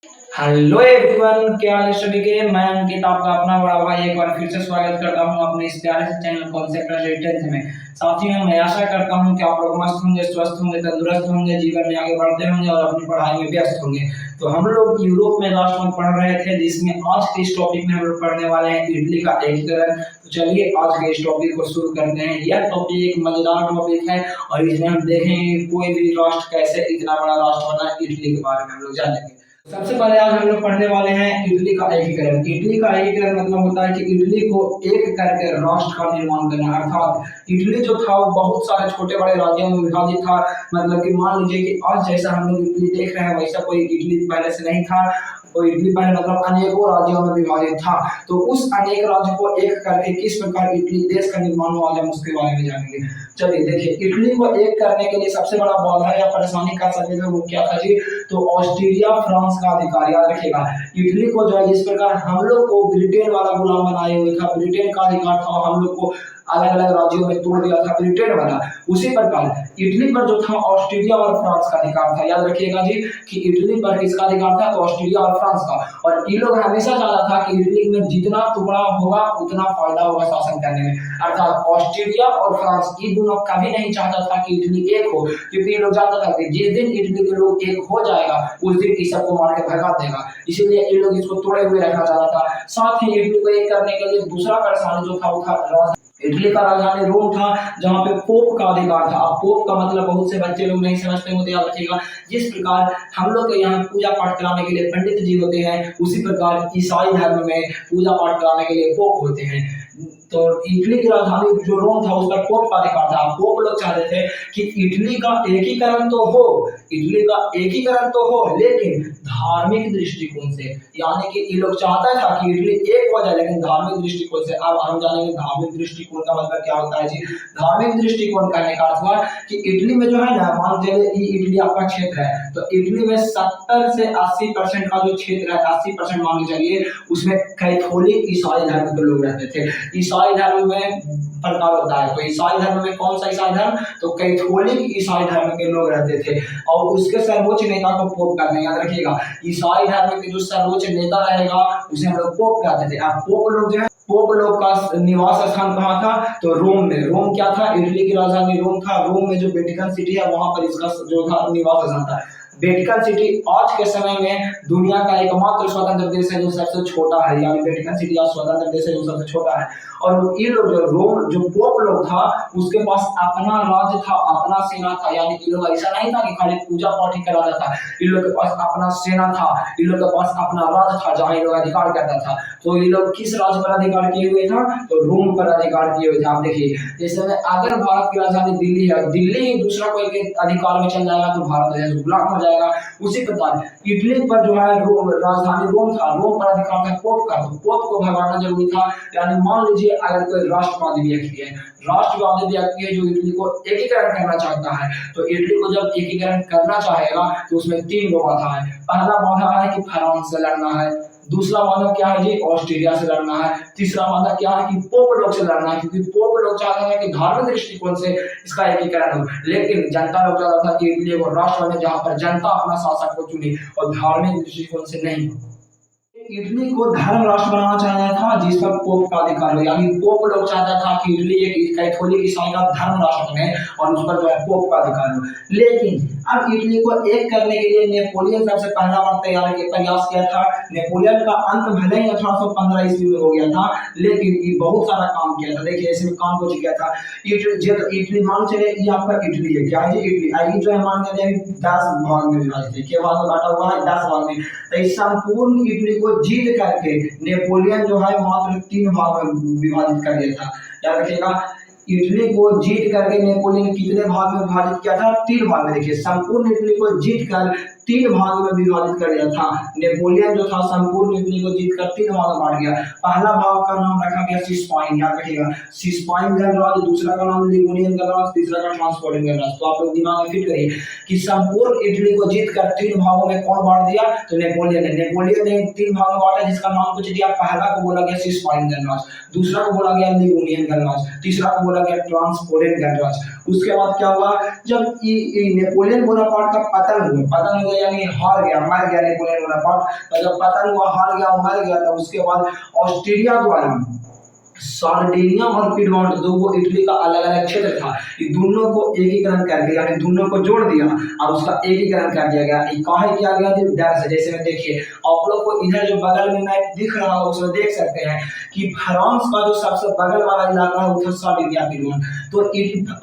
Hello everyone, क्या हाल है सभी के। मैं अंकित, आपका अपना बड़ा भाई, एक बार फिर से स्वागत करता हूं अपने इस प्यारे से चैनल कॉन्सेप्ट रेजिडेंस में। साथियों, मैं आशा करता हूं कि आप लोग मस्त होंगे, स्वस्थ होंगे, तंदुरुस्त होंगे, जीवन में आगे बढ़ते होंगे और अपनी पढ़ाई में व्यस्त होंगे। तो हम लोग यूरोप में लास्ट मंथ पढ़ रहे थे, जिसमें आज के इस टॉपिक में हम लोग पढ़ने वाले हैं इटली का एकीकरण। तो चलिए आज के इस टॉपिक को शुरू करते हैं। यह टॉपिक एक मजेदार टॉपिक है और इसमें हम देखेंगे कोई भी राष्ट्र कैसे इतना बड़ा राष्ट्र बना। इटली के बारे में हम लोग जानेंगे। सबसे पहले आज हम लोग पढ़ने वाले हैं इटली का एकीकरण। इटली का एकीकरण मतलब होता है कि इटली को एक करके राष्ट्र का निर्माण करना। अर्थात इटली जो था वो बहुत सारे छोटे बड़े राज्यों में विभाजित था। मतलब कि मान लीजिए कि आज जैसा हम लोग इटली देख रहे हैं वैसा कोई इटली पहले से नहीं था। तो इटली पहले मतलब अनेकों राज्यों में विभाजित था। तो उस अनेक राज्य को एक करके किस प्रकार इटली देश का निर्माण हुआ, हम उसके बारे में जानेंगे। चलिए देखिए, इटली को एक करने के लिए सबसे बड़ा बाधा या परेशानी कर सकते थे वो क्या था जी। तो ऑस्ट्रेलिया फ्रांस का अधिकार, याद रखिएगा। इटली को जो है जिस प्रकार हम लोग को ब्रिटेन वाला गुलाम बनाए हुए था, ब्रिटेन का अधिकार था, हम लोग को अलग अलग राज्यों में तोड़ दिया था ब्रिटेन वाला। उसी प्रकार इटली पर जो था ऑस्ट्रेलिया और फ्रांस का अधिकार था। याद रखिएगा जी कि इटली पर किसका अधिकार था, तो ऑस्ट्रेलिया और फ्रांस का। और ये लोग हमेशा चाहता था कि इटली में जितना टुकड़ा होगा उतना फायदा होगा शासन करने में। अर्थात ऑस्ट्रेलिया और फ्रांस ये दोनों कभी नहीं चाहता था कि इटली एक हो, क्योंकि ये लोग जानता था कि जिस दिन इटली के लोग एक हो जाएगा उस दिन इस सबको मार के भगा देगा। इसीलिए ये लोग इसको तोड़े हुए रखना चाहता था। साथ ही इटली को एक करने के लिए दूसरा परेशानी जो था वो था इटली का राजधानी रोम था, जहाँ पे पोप का अधिकार था। अब पोप का मतलब बहुत से बच्चे लोग नहीं समझते होते, याद रखिएगा। जिस प्रकार हम लोग के यहाँ पूजा पाठ कराने के लिए पंडित जी होते हैं, उसी प्रकार ईसाई धर्म में पूजा पाठ कराने के लिए पोप होते हैं। तो इटली की राजधानी जो रोम था उस पर पोप का अधिकार था। पोप लोग चाहते थे कि इटली का एकीकरण तो हो, इटली का एकीकरण तो हो, लेकिन धार्मिक दृष्टिकोण से। यानी कि ये लोग चाहता था कि इटली एक हो जाए, लेकिन धार्मिक दृष्टिकोण से। अब हम जानेंगे धार्मिक दृष्टिकोण का मतलब क्या होता है जी। धार्मिक दृष्टिकोण कहने का अर्थ हुआ कि इटली में जो है ना, मान लीजिए इटली आपका क्षेत्र है, तो इटली में 70 से 80% का जो क्षेत्र है, 80% मान के चलिए, उसमें कैथोलिक ईसाई धर्म के लोग रहते थे। ईसाई धर्म में प्रकार होता है, तो ईसाई धर्म में कौन सा ईसाई धर्म, तो कैथोलिक ईसाई धर्म के लोग रहते थे। और उसके सर्वोच्च नेता को पोप कहते हैं, याद रखिएगा। ईसाई धर्म के जो सर्वोच्च नेता रहेगा उसे हम लोग पोप कहते थे। अब पोप लोग जो है, पोप लोग का निवास स्थान कहाँ था, तो रोम में। रोम क्या था, इटली की राजधानी रोम था। रोम में जो वेटिकन सिटी है वहां पर इसका जो था निवास स्थान था। वेटिकन सिटी आज के समय में दुनिया का एकमात्र स्वतंत्र देश है जो सबसे छोटा है। यानी वेटिकन सिटी आज स्वतंत्र देश है जो सबसे छोटा है। और ये लोग जो रोम जो पोप लोग था उसके पास अपना राज्य था, अपना सेना था। यानी कि लोग ऐसा नहीं था कि खाली पूजा पाठ ही कराता था, इन लोग के पास अपना सेना था, इन लोग के पास अपना राज्य था जहाँ ये लोग अधिकार करता था। तो ये लोग किस राज्य पर अधिकार किए हुए था, तो रोम पर अधिकार किए हुए थे। आप देखिए, जैसे में अगर भारत की राजधानी दिल्ली है, दिल्ली ही दूसरा कोई के अधिकार में चल जाएगा तो भारत जैसे गुलाम हो जाएगा। उसी प्रकार इटली पर जो है राजधानी रोम था, रोम पर अधिकार था पोप का, तो पोप को भगाना जरूरी था। यानी मान लीजिए अगर कोई राष्ट्रवादी व्यक्ति है, राष्ट्रवादी व्यक्ति है जो इटली को एकीकरण करना चाहता है, तो इटली को जब एकीकरण करना चाहेगा तो उसमें 3 बाधा है। पहला बाधा है कि फ्रांस से लड़ना है, दूसरा वादा क्या है जी, ऑस्ट्रेलिया से लड़ना है, तीसरा वादा क्या है कि पोप लोग से लड़ना है, क्योंकि पोप लोग चाहते हैं कि धार्मिक दृष्टिकोण से इसका एकीकरण हो। लेकिन जनता लोग चाहता था कि इटली को राष्ट्र बने जहां पर जनता अपना शासक को चुने और धार्मिक दृष्टिकोण से नहीं। इटली को धर्म राष्ट्र बनाना चाहता था जिस पर पोप का अधिकार हो। यानी पोप लोग चाहता था कि इटली एक कैथोलिक ईसाई का धर्म राष्ट्र बने और उस पर जो है पोप का अधिकार हो। लेकिन अब इटली को एक करने के लिए नेपोलियन सबसे पहला बार प्रयास किया था। नेपोलियन का अंत भले ही 1815 ईस्वी में हो गया था, लेकिन ये बहुत सारा काम किया था। देखिए इसमें काम कुछ किया था। इटली मान चले ये आपका इटली है, क्या है इटली, ये जो है मान लीजिए 10 भाग में विभाजित है। क्या भाग में बांटा हुआ है, 10 भाग में। तो इस संपूर्ण इटली को जीत करके नेपोलियन जो है मात्र 3 भाग में विभाजित कर दिया था। याद रखिएगा, इटली को जीत करके नेपोलियन कितने भाग में विभाजित किया था, 3 भाग में। देखिए संपूर्ण इटली को जीत कर 3 भाग में विभाजित कर दिया था। नेपोलियन जो था संपूर्ण इटली को जीत कर 3 भाग में बांट गया। पहला भाग का नाम रखा गया सिस्पाइन, याद रखिएगा, सिस्पाइन गणराज्य, दूसरा का नाम लिगुरियन गणराज्य, तीसरा का ट्रांसपोर्टिंग गणराज्य। तो आप लोग दिमाग में फिट करिए कि संपूर्ण इटली को जीत कर 3 भागों में कौन बांट दिया, तो नेपोलियन ने। नेपोलियन ने 3 भागों में बांटा जिसका नाम कुछ दिया। पहला को बोला गया सिस्पाइन गणराज्य, दूसरा को बोला गया लिगुरियन गणराज्य, तीसरा को बोला गया ट्रांसपोर्टिंग गणराज्य। उसके बाद क्या हुआ, जब नेपोलियन बोनापार्ट का पतन हुआ यानी हार गया, मर गया नेपोलियन बोनापार्ट, तो जब पतन हुआ, हार गया, मर गया, तो उसके बाद ऑस्ट्रिया द्वारा सार्डिनिया और पिडमोंट दो वो इटली का अलग अलग क्षेत्र था, ये दोनों को एकीकरण कर दिया, यानी दोनों को जोड़ दिया और उसका एकीकरण कर दिया गया। काहे किया गया थी, डर से। जैसे में देखिए आप लोग को इधर जो बगल में मैप दिख रहा है उसमें देख सकते हैं कि फ्रांस का जो सबसे बगल वाला इलाका है उधर सार्डिनिया पिडमोंट, तो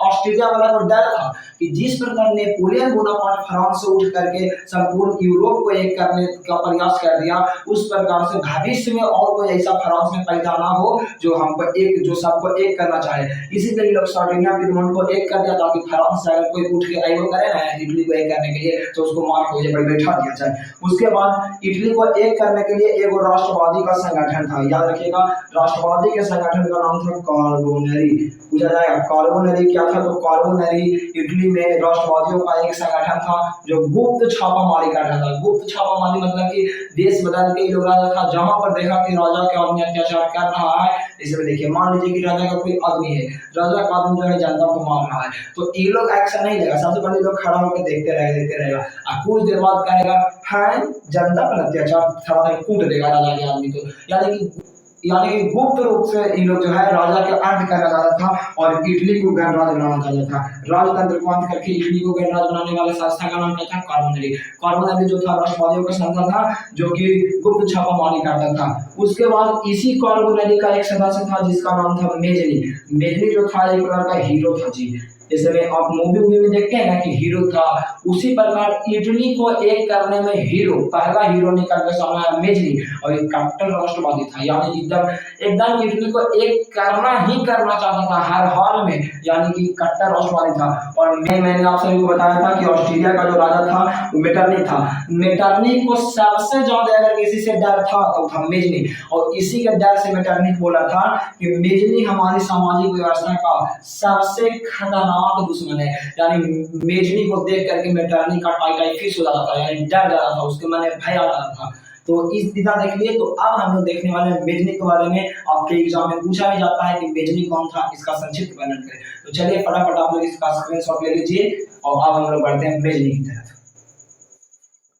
ऑस्ट्रिया वाला को डर था कि जिस प्रकार नेपोलियन बोनापार्ट फ्रांस से उठ करके संपूर्ण यूरोप को एक करने का प्रयास कर दिया, उस प्रकार से भविष्य में और कोई ऐसा फ्रांस में पैदा ना हो जो हमको एक, जो सबको एक करना चाहे। इसीलिए लोग सार्डिनिया पिडमोंट को एक कर दिया ताकि फ्रांस से अगर कोई उठ के आयो करे ना इटली को एक करने के लिए तो उसको मार के वजह पर बैठा दिया जाए। उसके बाद इटली को एक करने के लिए एक राष्ट्रवादी का संगठन था, याद रखिएगा, राष्ट्रवादी के संगठन का नाम था कार्बोनेरी। पूछा जाएगा कार्बोनेरी क्या था, तो कार्बोनेरी इटली में राष्ट्रवादियों का एक संगठन था जो गुप्त छापामारी कर रहा था। गुप्त छापामारी मतलब कि देश बदल के लोग राजा था, जहां पर देखा कि राजा के आदमी अत्याचार कर रहा है, इसमें देखिए मान लीजिए कि राजा का कोई आदमी है, राजा का आदमी जो है जनता को मार रहा है, तो ये लोग एक्शन नहीं लेगा, सबसे पहले लोग खड़ा होकर देखते रहेगा और कुछ देर बाद कहेगा है जनता पर अत्याचार, थोड़ा सा कूट देगा राजा के आदमी को। यानी कि गुप्त रूप से इन लोग जो है राजा के अंत करना चाहता था और इटली को गणराज्य बनाना चाहता था। राजतंत्र को अंत करके इटली को गणराज्य बनाने वाले संस्था का नाम क्या था, कार्बोनेरी। कार्बोनेरी जो था राष्ट्रवादियों का संस्था था जो कि गुप्त छापामारी करता था। उसके बाद इसी कार्बोनेरी का एक सदस्य था जिसका नाम था मेजनी। मेजनी जो था एक प्रकार का हीरो था जी, जैसे में आप मूवी में देखते हैं ना कि हीरो था, उसी प्रकार इटली को एक करने में हीरो, पहला हीरो निकल के सामने आया मेजनी, और एक कट्टर राष्ट्रवादी था, यानी एकदम इटली को एक करना ही करना चाहता था हर हाल में, यानी कि कट्टर राष्ट्रवादी था। और मैंने आप सभी को बताया था कि ऑस्ट्रेलिया का जो राजा था वो मेटरनिख था। मेटरनिख को सबसे ज्यादा अगर किसी से डर था तो था मेजनी, और इसी के डर से मेटरनिख बोला था कि मेजनी हमारी सामाजिक व्यवस्था का सबसे खतरनाक दुश्मन है। यानी मेजनी को देख करके मेटरनिख का टाइफाइड हो जाता था, यानी डर जाता था, उसके मन में भय आ जाता था। तो इस दिशा देख लिए। तो अब हम लोग देखने वाले हैं मेजनी के बारे में। आपके एग्जाम में पूछा भी जाता है कि मेजनी कौन था, इसका संक्षिप्त वर्णन करें। तो चलिए फटाफट आप लोग इसका स्क्रीनशॉट ले लीजिए और अब हम लोग बढ़ते हैं मेजनी की तरफ।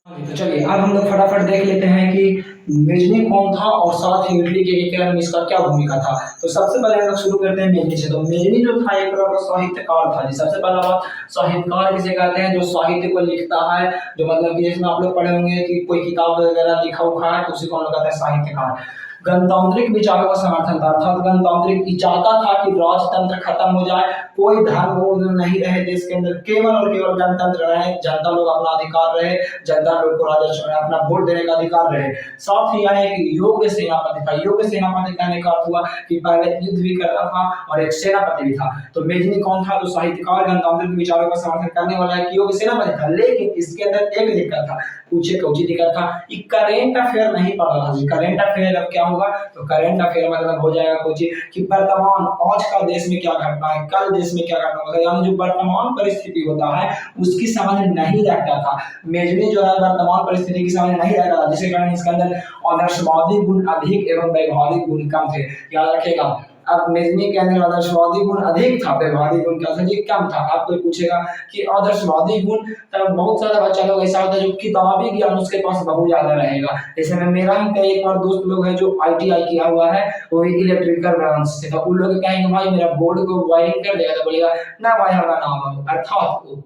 तो चलिए अब हम लोग फटाफट देख लेते हैं कि मेजनी कौन था और साथ ही इटली के एकीकरण में इसका क्या भूमिका था। तो सबसे पहले हम लोग शुरू करते हैं मेजनी से। तो मेजनी जो था एक प्रकार का साहित्यकार था जी। सबसे पहला बात, साहित्यकार किसे कहते हैं, जो साहित्य को लिखता है, जो मतलब कि जिसमें आप लोग पढ़े होंगे कि कोई किताब वगैरह लिखा हुआ है तो उसी को हम लोग कहते हैं साहित्यकार। गणतांत्रिक विचारों का समर्थन था, अर्थात गणतांत्रिक चाहता था कि राजतंत्र खत्म हो जाए, कोई धर्म नहीं रहे देश के अंदर, केवल और केवल गणतंत्र रहे, जनता लोग अपना अधिकार रहे, जनता लोग को राजा अपना वोट देने का अधिकार रहे। साथ ही यह एक योग्य सेनापति था। योग्य सेनापति कहने का अर्थ हुआ कि पहले युद्ध भी करता था और एक सेनापति भी था। तो मेजनी कौन था, तो साहित्यकार, गणतांत्रिक विचारों का समर्थन करने वाला एक योग्य सेनापति था। लेकिन इसके अंदर एक दिक्कत था, पूछे कौची दिक्कत था, करेंट अफेयर नहीं पढ़ रहा जी। करेंट अफेयर अब क्या होगा, तो करेंट अफेयर मतलब हो जाएगा कुछ कि वर्तमान आज का देश में क्या घटना है, कल देश में क्या घटना होगा, यानी जो वर्तमान परिस्थिति होता है उसकी समझ नहीं रखता था। मेजनी जो है वर्तमान परिस्थिति की समझ नहीं रखता था, जिसके कारण इसके अंदर आदर्शवादी गुण अधिक एवं वैधानिक गुण कम थे। याद रखेगा, अब मेजनी के अंदर आदर्शवादी गुण अधिक था, वैधानिक गुण क्या था जी, कम था। आप कोई पूछेगा कि आदर्शवादी गुण, तब बहुत सारा बच्चा लोग ऐसा होता है जो किताबी ज्ञान उसके पास बहुत ज्यादा रहेगा। जैसे में मेरा ही कई एक बार दोस्त लोग है जो ITI किया हुआ है, वो भी इलेक्ट्रिकल ब्रांच से, तो उन लोग कहेंगे भाई मेरा बोर्ड को वायरिंग कर देगा, तो बोलेगा ना भाई हमारा नाम, अर्थात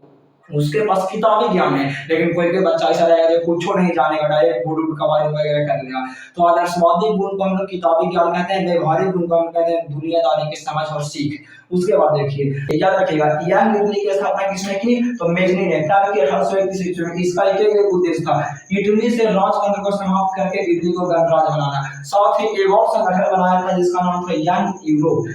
उसके पास किताबी ज्ञान है। लेकिन कोई कोई बच्चा ऐसा रहेगा जो कुछ नहीं जानेगा, डायरेक्ट बोर्ड का वायरिंग वगैरह कर लेगा। तो आदर्शवादी गुण को हम लोग किताबी ज्ञान कहते हैं, व्यवहारिक गुण को हम कहते हैं दुनियादारी की समझ और सीख। उसके बाद देखिए, याद रखिएगा, यंग इटली की स्थापना किसने की, तो मेजनी ने। कब की, 1831 ईस्वी में। इसका एक उद्देश्य था, इटली से राजतंत्र को समाप्त करके इटली को गणराज्य बनाना। साथ ही एक और संगठन बनाया था जिसका नाम था यंग यूरोप।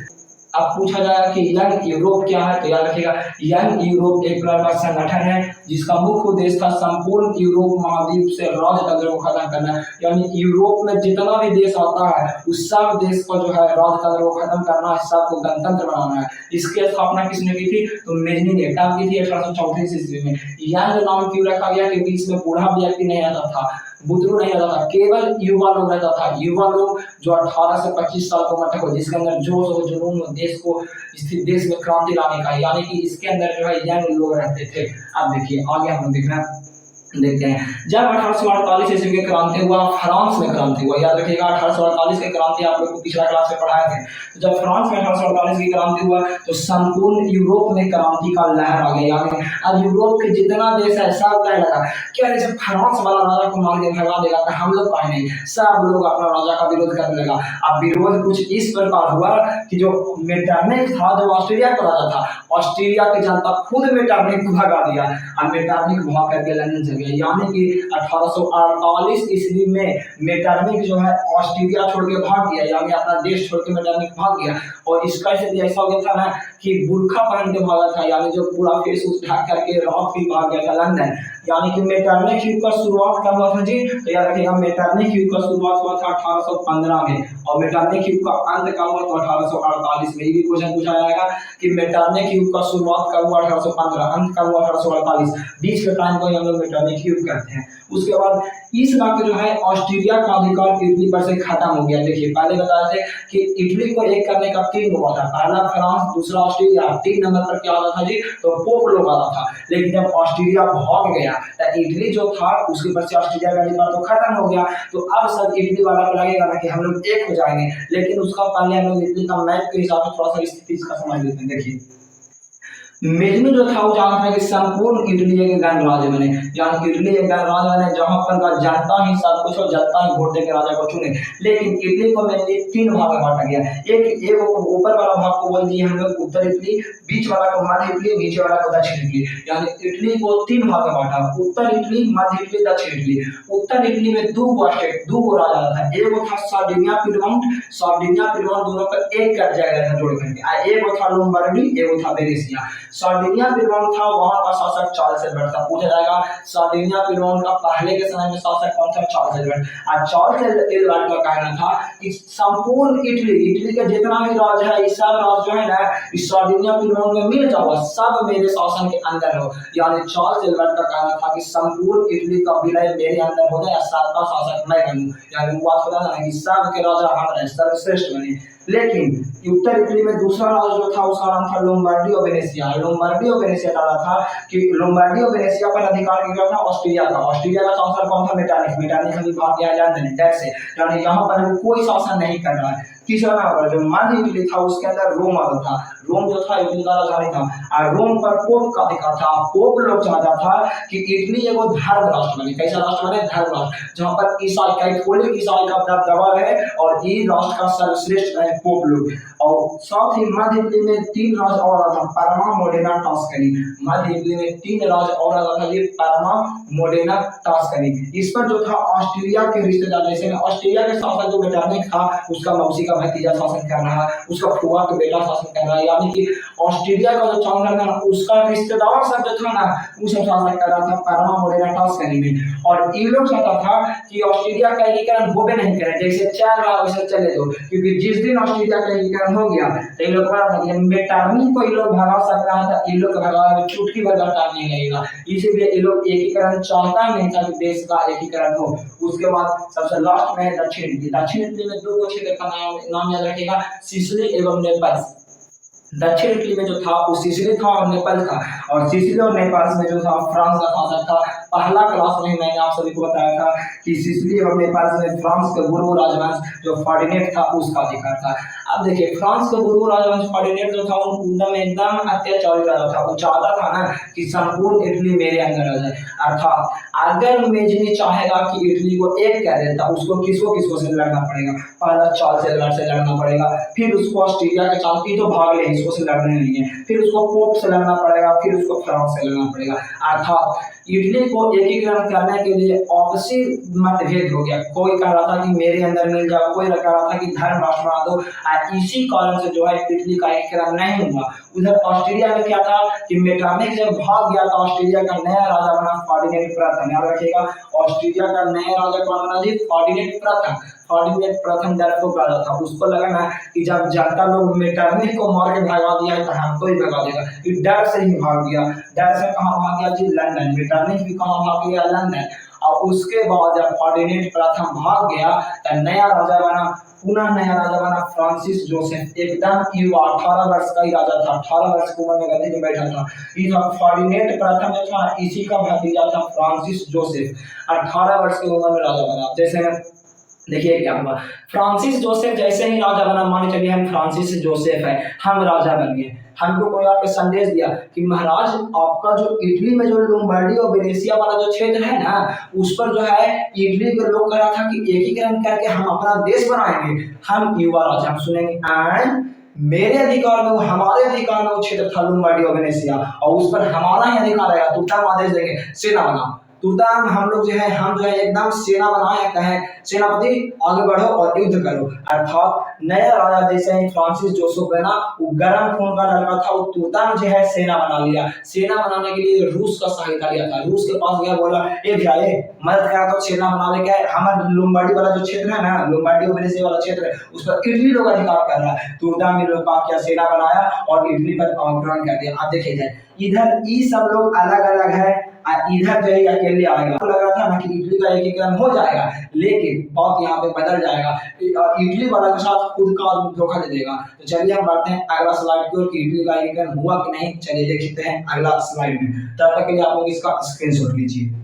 अब पूछा जाएगा कि यंग यूरोप क्या है, तो याद रखिएगा, यंग यूरोप एक प्रकार का संगठन है जिसका मुख्य उद्देश्य था संपूर्ण यूरोप महाद्वीप से राजतंत्र को खत्म करना। यानी यूरोप में जितना भी देश आता है उस सब देश को जो है राजतंत्र को खत्म करना है, सबको गणतंत्र बनाना है। इसकी स्थापना किसने की थी, तो मेजनी ने। कब की थी, 1834 ईस्वी में। यंग नाम क्यों रखा गया, क्योंकि इसमें बूढ़ा व्यक्ति नहीं आता था, बुतरू नहीं रहता था, केवल युवा लोग रहता था। युवा लोग जो 18 से 25 साल की उम्र तक हो, जिसके अंदर जोश हो, जुनून हो, देश को देश में क्रांति लाने का, यानी कि इसके अंदर जो है यंग लोग रहते थे। अब देखिए आगे हम देखना देखते हैं। जब 1848 ईस्वी में क्रांति हुआ, फ्रांस में क्रांति हुआ, याद रखिएगा 1848 की क्रांति आप लोग को पिछला क्लास में पढ़ाए थे। तो जब फ्रांस में 1848 की क्रांति हुआ तो संपूर्ण यूरोप में क्रांति का लहर आ गया। यानी अब यूरोप के जितना देश है सब कहने लगा क्या जब फ्रांस वाला राजा को मार के भगा देगा तो हम लोग पाए नहीं, सब लोग अपना राजा का विरोध करने लगा। अब विरोध कुछ इस प्रकार हुआ कि जो मेटरनिख था, जो ऑस्ट्रेलिया का राजा था, ऑस्ट्रेलिया की जनता खुद मेटरनिख को भगा दिया। अब मेटरनिख भाग करके लंदन चल गया, यानी कि 1848 ईस्वी में मेटरनिख जो है ऑस्ट्रेलिया छोड़ के भाग गया, यानी अपना देश छोड़ के मेटरनिख भाग गया। और इसका स्थिति ऐसा हो गया था ना कि बुर्खा पहन के भागा था, यानी जो पूरा फेस उस ढक करके रॉक भी भाग गया था लंदन। यानी कि मेटरनिख युग का शुरुआत कब हुआ था जी? तो याद रखिएगा मेटरनिख युग का शुरुआत हुआ था 1815 में, और मेटरनिख युग का अंत कब हुआ था? 1848 में। ये भी क्वेश्चन पूछा जाएगा कि मेटरनिख युग का शुरुआत कब हुआ? 1815, अंत कब हुआ? 1848। बीच के टाइम को हम लोग मेटरनिख युग कहते हैं। उसके बाद इस वक्त जो है ऑस्ट्रेलिया का अधिकार इटली पर से खत्म हो गया। देखिए पहले बताए थे कि इटली को एक करने का 3 हुआ था, पहला फ्रांस, दूसरा ऑस्ट्रेलिया, 3 नंबर पर क्या आता था जी? तो पोप लोग आता था। लेकिन जब ऑस्ट्रेलिया भाग गया तो इटली जो था उसके पर से ऑस्ट्रेलिया का अधिकार तो खत्म हो गया। तो अब सब इटली वाला को लगेगा ना कि हम लोग एक हो जाएंगे, लेकिन उसका पहले हम लोग इटली का मैप के हिसाब से थोड़ा सा स्थिति इसका समझ लेते हैं। देखिए मेजनू जो था वो जानता है कि संपूर्ण इटली एक गणराज्य बने, यानी इटली एक गणराज्य बने जहां पर जनता ही सब कुछ और जनता ही वोट देकर राजा को चुने। लेकिन इटली को मैंने 3 भाग में बांटा गया। एक ऊपर वाला भाग को बोल दिए हम लोग उत्तर इटली, बीच वाला को मध्य इटली, नीचे वाला को दक्षिण इटली। यानी इटली को 3 भाग में बांटा, उत्तर इटली, मध्य इटली, दक्षिण इटली। उत्तर इटली में 2 स्टेट, 2 राजा था। एक था सार्डिनिया पिडमोंट, सार्डिनिया पिडमोंट दोनों का एक कर जाएगा था जोड़ करके। एक था लोम्बार्डी, एक था वेनेसिया। सार्डिनिया पिडमोंट था, वहां का शासक चार्ल्स एडवर्ड था। पूछा जाएगा सार्डिनिया पिडमोंट का पहले के समय में शासक कौन था? Charles Edward. और चार्ल्स एडवर्ड का कहना था कि संपूर्ण इटली का जितना भी राज्य है, ये सब राज्य जो है ना इस सार्डिनिया पिडमोंट में मिल जाओ, सब मेरे शासन के अंदर हो। यानी चार्ल्स एडवर्ड का कहना था कि संपूर्ण इटली का विलय मेरे अंदर हो जाए, सबका शासक मैं बनूं। यानी वो बात होता है कि सब के राजा हम रहे, सर्वश्रेष्ठ बने। लेकिन उत्तर इटली में दूसरा राज्य जो था उसका नाम था लोम्बार्डी और वेनेसिया। लोम्बार्डी और वेनेसिया का था कि लोम्बार्डी और वेनेसिया पर अधिकार किया था ऑस्ट्रेलिया का। ऑस्ट्रेलिया का शासक कौन था? मेटरनिख। मेटरनिख अभी भाग गया लंदन डेथ से, यानी यहाँ पर कोई शासन नहीं कर रहा है। तीसरा नंबर जो मध्य इटली था उसके अंदर रोम आता था। रोम जो था इटली का राजधानी था, और रोम पर पोप का अधिकार था। पोप लोग चाहता था कि इटली एगो धर्म राष्ट्र बने। कैसा राष्ट्र बने? धर्म राष्ट्र, जहाँ पर ईसाई कैथोलिक ईसाई का दबदबा है और ये राष्ट्र का सर्वश्रेष्ठ है पोप लोग। और साथ ही मध्य इटली में 3 राज्य और आता था, परमा, मोडेना, टस्कनी। मध्य इटली में 3 राज्य और आता था, ये परमा, मोडेना, टस्कनी। इस पर जो था ऑस्ट्रेलिया के रिश्तेदार, जैसे ऑस्ट्रेलिया के शासक जो मेटरनिख था उसका मौसी का भतीजा शासन कर रहा है, उसका फुआ का बेटा शासन कर रहा है। यानी कि ऑस्ट्रेलिया का जो चांसलर था ना उसका रिश्तेदार सब जो था ना वो सब शासन कर रहा था परमा, मोडेना, टस्कनी में। और ये लोग चाहता था कि ऑस्ट्रेलिया का एकीकरण होबे नहीं करे, जैसे चल रहा वैसे चले दो, क्योंकि जिस दिन ऑस्ट्रेलिया का एकीकरण हो गया तो ये लोग बड़ा था कि मेटरनिख को ये लोग भगा सक रहा था, ये लोग भगाने में चुटकी भर टाइम नहीं लगेगा। इसीलिए ये लोग एकीकरण चाहता ही नहीं था कि देश का एकीकरण हो। उसके बाद सबसे लास्ट में है दक्षिण इटली। दक्षिण इटली में 2 क्षेत्र का नाम याद रखिएगा, सिसिली एवं नेपाल। दक्षिण इटली में जो था वो सिसिली था और नेपाल था, और सिसिली और नेपाल में जो था फ्रांस का शासक था। पहला क्लास में मैंने आप सभी को बताया था कि सिसिली और नेपाल में फ्रांस का बुर्बो राजवंश जो फर्डिनेंड था उसका अधिकार था। अब देखिए फ्रांस का बुर्बो राजवंश फर्डिनेंड जो था वो एकदम अत्याचारी राजा था। वो चाहता था ना कि संपूर्ण इटली मेरे अंदर आ जाए। अर्थात अगर मेजनी चाहेगा कि इटली को एक कर देता, उसको किसको से लड़ना पड़ेगा? पहला चार्ल्स एडवर्ड से लड़ना पड़ेगा, फिर उसको ऑस्ट्रेलिया के चाहती तो भाग ले, इसको से लड़ने नहीं है, फिर उसको पोप से लड़ना पड़ेगा, फिर उसको फ्रांस से लड़ना पड़ेगा। अर्थात इटली को एकीकरण करने के लिए आपसी मतभेद हो गया। कोई कह रहा था कि मेरे अंदर मिल जाओ, कोई कह रहा था कि धर्म राष्ट्र बना दो। इसी कारण से जो है इटली का एकीकरण नहीं हुआ। उधर ऑस्ट्रेलिया में क्या था कि मेटरनिख जब भाग गया तो ऑस्ट्रेलिया का नया राजा बना फर्डिनेंड प्रथम। याद रखिएगा ऑस्ट्रेलिया का नया राजा कौन बना जी? फर्डिनेंड प्रथम। फर्डिनेंड प्रथम डरपोक राजा था, उसको लगा ना कि जब जनता लोग मेटरनिख को मार के भगा दिया है तो हमको ही भगा देगा, कि डर से ही भाग गया। डर से कहाँ भाग गया जी? लंदन। मेटरनिख भी कहाँ भाग गया? लंदन। और उसके बाद जब फर्डिनेंड प्रथम भाग गया तो नया राजा बना, पुनः नया राजा बना फ्रांसिस जोसेफ, एकदम युवा 18 वर्ष का ही राजा था, 18 वर्ष की उम्र में गद्दी पे बैठा था। ये था फर्डिनेंड प्रथम जो था, इसी का भतीजा था फ्रांसिस जोसेफ, 18 वर्ष की उम्र में राजा बना। जैसे देखिए क्या हुआ, फ्रांसिस जोसेफ जैसे ही राजा बना, मान चलिए हम फ्रांसिस जोसेफ है, हम राजा बन गए, हमको कोई आके संदेश दिया कि महाराज आपका जो इटली में जो लोम्बार्डी और वेनेशिया वाला जो क्षेत्र है ना, उस पर जो है इटली के लोग कह रहा था कि एकीकरण करके हम अपना देश बनाएंगे, हम युवा राजा, हम सुनेंगे एंड मेरे अधिकार में, वो हमारे अधिकार में वो क्षेत्र था लोम्बार्डी और वेनेशिया, और उस पर हमारा ही अधिकार रहेगा, तुरंत आदेश देंगे सेना बनाओ, तुरंत हम लोग जो है, हम जो है एकदम सेना बनाए, कहें सेनापति आगे बढ़ो और युद्ध करो। अर्थात नया राजा जैसे ही फ्रांसिस जोसेफ बना, वो गर्म खून का लड़का था, वो तुरंत जो है सेना बना लिया। सेना बनाने के लिए रूस का सहायता लिया था, रूस के पास गया, बोला ए भैया मदद करा तो सेना बनाने का है, हमारे लोम्बार्डी वाला जो क्षेत्र है ना, लोम्बार्डी और वेनेशिया वाला क्षेत्र है, उस पर इटली लोग अधिकार कर रहा है। तुरंत में लोग क्या सेना बनाया और इटली पर आक्रमण कर दिया। अब देखिए जाए, इधर ये सब लोग अलग अलग है, इधर जो है अकेले आएगा, तो लग रहा था ना कि इटली का एकीकरण हो जाएगा, लेकिन बात यहाँ पे बदल जाएगा, इटली वाला के साथ खुद का आदमी धोखा दे देगा। तो चलिए हम बढ़ते हैं अगला स्लाइड की ओर कि इटली का एकीकरण हुआ कि नहीं। चलिए देखते हैं अगला स्लाइड में, तब तक के लिए आप लोग इसका स्क्रीनशॉट लीजिए।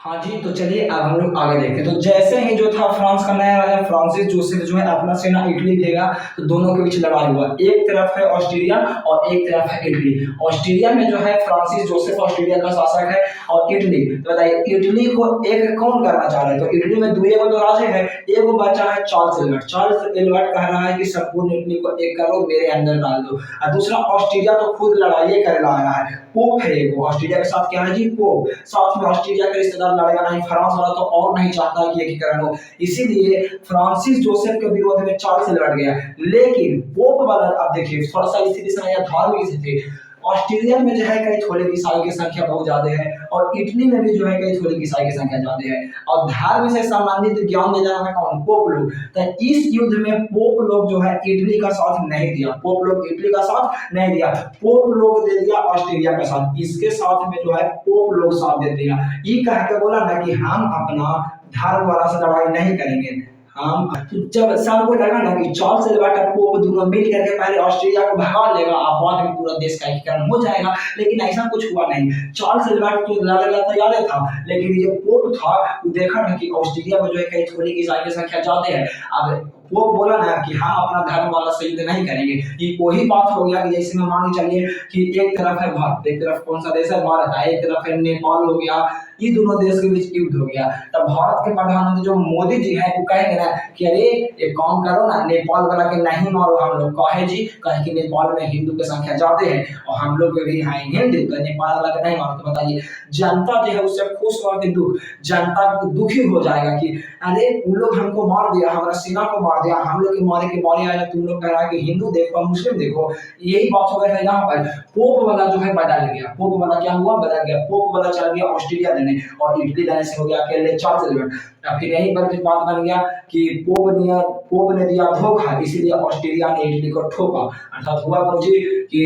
हाँ जी, तो चलिए अब हम लोग आगे देखते हैं। तो जैसे ही जो था फ्रांस का नया राजा फ्रांसिस जोसेफ जो है अपना सेना इटली भेजा, तो दोनों के बीच लड़ाई हुआ, एक तरफ है ऑस्ट्रिया और एक तरफ है इटली। ऑस्ट्रिया में जो है फ्रांसिस जोसेफ ऑस्ट्रिया का शासक है, और इटली, तो बताइए इटली को एक कौन करना चाह रहे हैं? तो इटली में दुए तो राजे है, एक वो बचा है चार्ल्स एडवर्ड। चार्ल्स एडवर्ड कह रहा है कि संपूर्ण इटली को एक करो, मेरे अंदर डाल दो। और दूसरा ऑस्ट्रिया तो खुद लड़ाई कर रहा है, पोप है वो, ऑस्ट्रेलिया के साथ क्या है जी? पोप। साथ में ऑस्ट्रेलिया का रिश्तेदार लड़ेगा नहीं, फ्रांस वाला तो और नहीं चाहता कि एकीकरण हो, इसीलिए फ्रांसिस जोसेफ के विरोध में चार्ल्स लड़ गया। लेकिन पोप वाला, अब देखिए थोड़ा सा स्थिति से धार्मिक स्थिति, ऑस्ट्रेलिया में जो है कैथोलिक ईसाई की संख्या बहुत ज्यादा है, और इटली में भी जो है कैथोलिक ईसाई की संख्या ज्यादा है, और धर्म से संबंधित ज्ञान दे जाना कौन? पोप लोग। तो इस युद्ध में पोप लोग जो है इटली का साथ नहीं दिया, पोप लोग इटली का साथ नहीं दिया, पोप लोग दे दिया ऑस्ट्रेलिया का साथ। इसके साथ में जो है पोप लोग साथ दे दिया, ये कह के बोला ना कि हम अपना धर्म वाला से लड़ाई नहीं करेंगे। हम जब सबको लगा ना कि चार्ल्स एडवर्ड और पोप दोनों मिल करके पहले ऑस्ट्रेलिया को भगा लेगा, अब बाद में पूरा देश का एकीकरण हो जाएगा, लेकिन ऐसा कुछ हुआ नहीं। चार्ल्स एडवर्ड तो लड़ने का तैयार था, लेकिन ये पोप था, वो देखा ना कि ऑस्ट्रेलिया में जो है कैथोलिक ईसाई की संख्या ज्यादा है, अब वो बोला ना कि हम अपना धर्म वाला से युद्ध नहीं करेंगे। ये वही बात हो गया कि जैसे में मान चलिए कि एक तरफ है भारत, एक तरफ कौन सा देश है? भारत है, एक तरफ है नेपाल हो गया, ये दोनों देश के बीच युद्ध हो गया। तब भारत के प्रधानमंत्री जो मोदी जी हैं वो कहेंगे ना कि अरे एक काम करो ना, नेपाल वाला के नहीं मारो हम लोग, कहे जी, कहे कि नेपाल में हिंदू की संख्या ज्यादा है और हम लोग भी हैं हिंदू, तो नेपाल वाला के नहीं मारो। तो बताइए जनता जो है उससे खुश होकर के दुख, जनता दुखी हो जाएगा कि अरे उन लोग हमको मार दिया, हमारा सेना को मार दिया, हम लोग के मारे के बारे आया, तुम लोग कह रहा है कि हिंदू देखो मुस्लिम देखो, यही बात हो गया है यहाँ पर। पोप वाला जो है बदल गया, पोप वाला क्या हुआ? बदल गया, पोप वाला चल गया ऑस्ट्रेलिया देने, और इटली देने से हो गया अकेले चार्ल्स एडवर्ड। फिर यहीं पर फिर बात बन गया कि पोप ने दिया धोखा, इसीलिए ऑस्ट्रेलिया ने इटली को ठोका। अर्थात हुआ कौन जी कि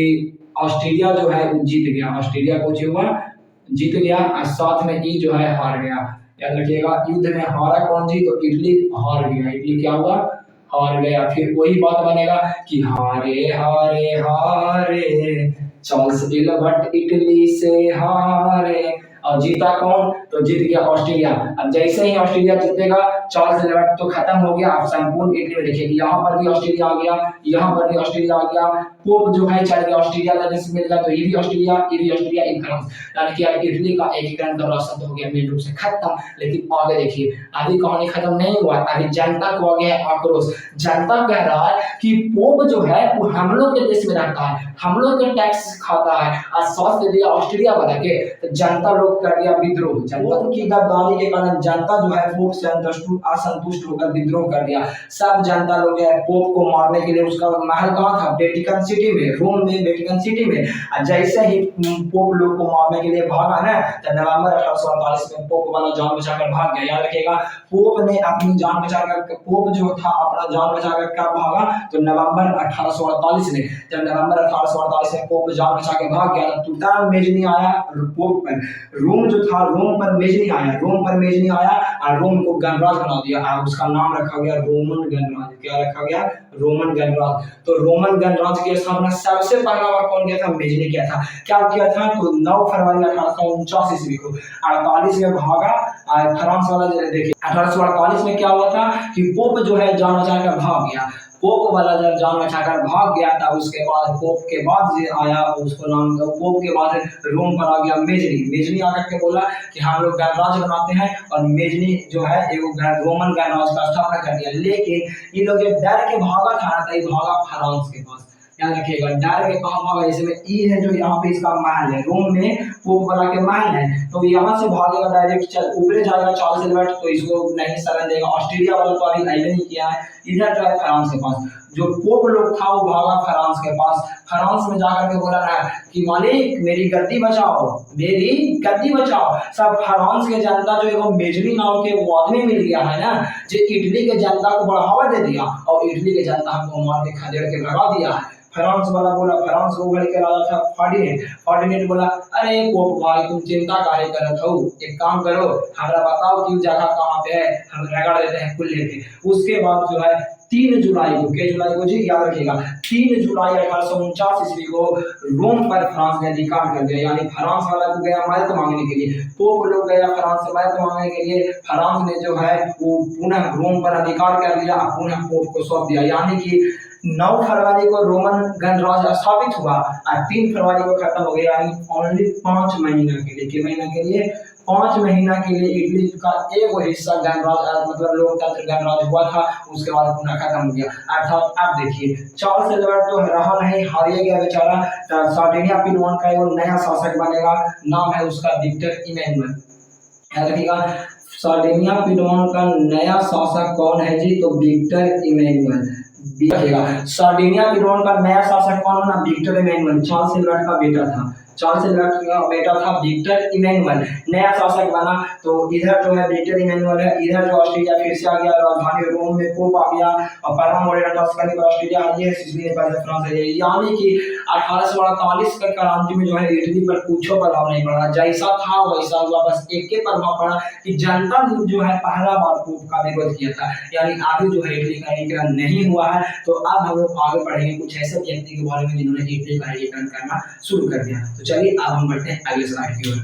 ऑस्ट्रेलिया जो है वो जीत गया, ऑस्ट्रेलिया को जो हुआ जीत गया, और साथ में ई जो है हार गया। याद रखिएगा युद्ध में हारा कौन जी? तो इटली हार गया, इटली क्या हुआ? हार गया। फिर वही बात बनेगा कि हारे हारे हारे चार्ल्स एडवर्ड इटली से हारे, और जीता कौन? तो जीत गया ऑस्ट्रेलिया। अब जैसे ही ऑस्ट्रेलिया जीतेगा चार्ल्स एडवर्ड तो खत्म हो गया, आप संपूर्ण इटली में देखिए यहाँ पर भी ऑस्ट्रेलिया आ गया, यहाँ पर भी ऑस्ट्रेलिया आ गया, पोप जो है चल गया ऑस्ट्रेलिया का, जैसे मिल गया, तो ये भी ऑस्ट्रेलिया, ये भी ऑस्ट्रेलिया, एक फ्रांस, यानी कि अब इटली का एकीकरण का रास्ता तो हो गया मेन रूप से खत्म। लेकिन आगे देखिए, अभी कहानी खत्म नहीं हुआ, अभी जनता को आ गया है आक्रोश। जनता कह रहा है कि पोप जो है वो हम लोग के देश में रहता है, हम लोग के टैक्स खाता है, और साथ दे दिया ऑस्ट्रेलिया वाला के, तो जनता लोग कर दिया विद्रोह। जनता की गद्दारी के कारण जनता जो है पोप से असंतुष्ट होकर विद्रोह कर दिया। सब जनता लोग है पोप को मारने के लिए, उसका महल कहाँ था? वेटिकन सिटी सिटी में, रोम में, वेटिकन सिटी में। जैसे ही पोप लोग को मारने के लिए भागा ना, तो नवंबर 1848 में पोप वाला जान बचाकर भाग गया। याद रखिएगा, पोप ने अपनी जान बचाकर, पोप जो था अपना जान बचाकर कब भागा, तो नवंबर 1848 में। जब नवंबर 1848 में पोप जान बचा के भाग गया, तो तुतान मेज नहीं आया पोप पर, रोम जो था रोम पर मेज नहीं आया, रोम पर मेज नहीं आया, और रोम को गणराज्य बना दिया, और उसका नाम रखा गया रोमन गणराज्य। क्या रखा गया? रोमन गणराज्य। तो रोमन गणराज्य की स्थापना सबसे पहला बार कौन किया था? मेज ने किया था। क्या किया था? तो 9 फरवरी 1849 ईस्वी को 48 में भागा फ्रांस वाला। देखिए 1848 में क्या हुआ था कि पोप जो है जान बचाकर भाग गया। पोप वाला जब जान बचाकर भाग गया था, उसके बाद पोप के बाद जो आया उसको नाम, पोप के बाद रोम पर आ गया मेजनी। मेजनी आकर के बोला कि हम लोग गणराज्य बनाते हैं, और मेजनी जो है एगो रोमन गणराज्य का स्थापना कर दिया। लेकिन ये लोग जब डर के भागा था, तो ये भागा फ्रांस के पास। याद रखिएगा, डर के कहाँ भागा? इसमें ई है जो यहाँ पे इसका महल है, रोम में पोप वाला के महल है, तो यहाँ से भागेगा डायरेक्ट, चल ऊपर जाएगा चार्ल्स एडवर्ड, तो इसको नहीं शरण देगा। ऑस्ट्रेलिया वाला तो अभी आइए नहीं किया है, इधर जो है फ्रांस के पास। जो पोप लोग था वो भागा फ्रांस के पास। फ्रांस में जाकर के बोला ना कि मालिक मेरी गद्दी बचाओ, मेरी गद्दी बचाओ। सब फ्रांस के जनता जो एगो मेजनी नाम के वो आदमी मिल गया है ना, जो इटली के जनता को बढ़ावा दे दिया, और इटली के जनता को मार के खदेड़ के भगा दिया है। फ्रांस वाला बोला, फ्रांस को उभर के राजा था फर्डिनेंड। फर्डिनेंड बोला, अरे पोप भाई तुम चिंता काहे करत हो, एक काम करो हमरा बताओ कि जगह कहाँ पे है, हम रगड़ देते हैं कुल लेके। उसके बाद जो है 3 जुलाई को, के जुलाई को जी याद रखिएगा, 3 जुलाई 1849 ईस्वी को रोम पर फ्रांस ने अधिकार कर दिया। यानी फ्रांस वाला को गया मदद मांगने के लिए, पोप लोग गया फ्रांस से मदद मांगने के लिए, फ्रांस ने जो है वो पुनः रोम पर अधिकार कर लिया, पुनः पोप को सौंप दिया। यानी कि 9 फरवरी को रोमन गणराज्य स्थापित हुआ, और 3 फरवरी को खत्म हो गया। यानी ओनली 5 महीना के लिए, 5 महीना के लिए इटली का एक हिस्सा गणराज्य मतलब लोकतंत्र गणराज्य हुआ था, उसके बाद पुनः खत्म हो गया। अर्थात अब देखिए चार्ल्स एडवर्ड तो रहा नहीं, हारिए गया बेचारा। सार्डिनिया पिनवान का एक नया शासक बनेगा, नाम है उसका विक्टर इमैनुअल। याद रखिएगा, सार्डिनिया पिनवान का नया शासक कौन है जी? तो विक्टर इमैनुअल। सार्डिनिया पिनवान का नया शासक कौन बना? Victor Emmanuel. चार्ल्स एडवर्ड का बेटा था, चार्ल्स एडवर्ड का बेटा था विक्टर इमैनुअल, नया शासक बना। तो इधर जो है विक्टर इमैनुअल है, इधर जो ऑस्ट्रेलिया फिर से आ गया, राजधानी रोम में पोप आ गया, और परम मॉडर्न टस्कनी पर ऑस्ट्रेलिया आ गया, सिसिली ने पहले फ्रांस है। यानी कि 1848 के क्रांति में जो है इटली पर कुछ प्रभाव नहीं पड़ा, जैसा था वैसा हुआ, बस एक ही प्रभाव पड़ा कि जनता जो है पहला बार पोप का विरोध किया था। यानी अभी जो है इटली का एकीकरण नहीं हुआ है। तो अब हम लोग आगे बढ़ेंगे कुछ ऐसे व्यक्ति के बारे में जिन्होंने इटली का एकीकरण करना शुरू कर दिया। तो चलिए अब हम बढ़ते हैं अगले स्लाइड की ओर।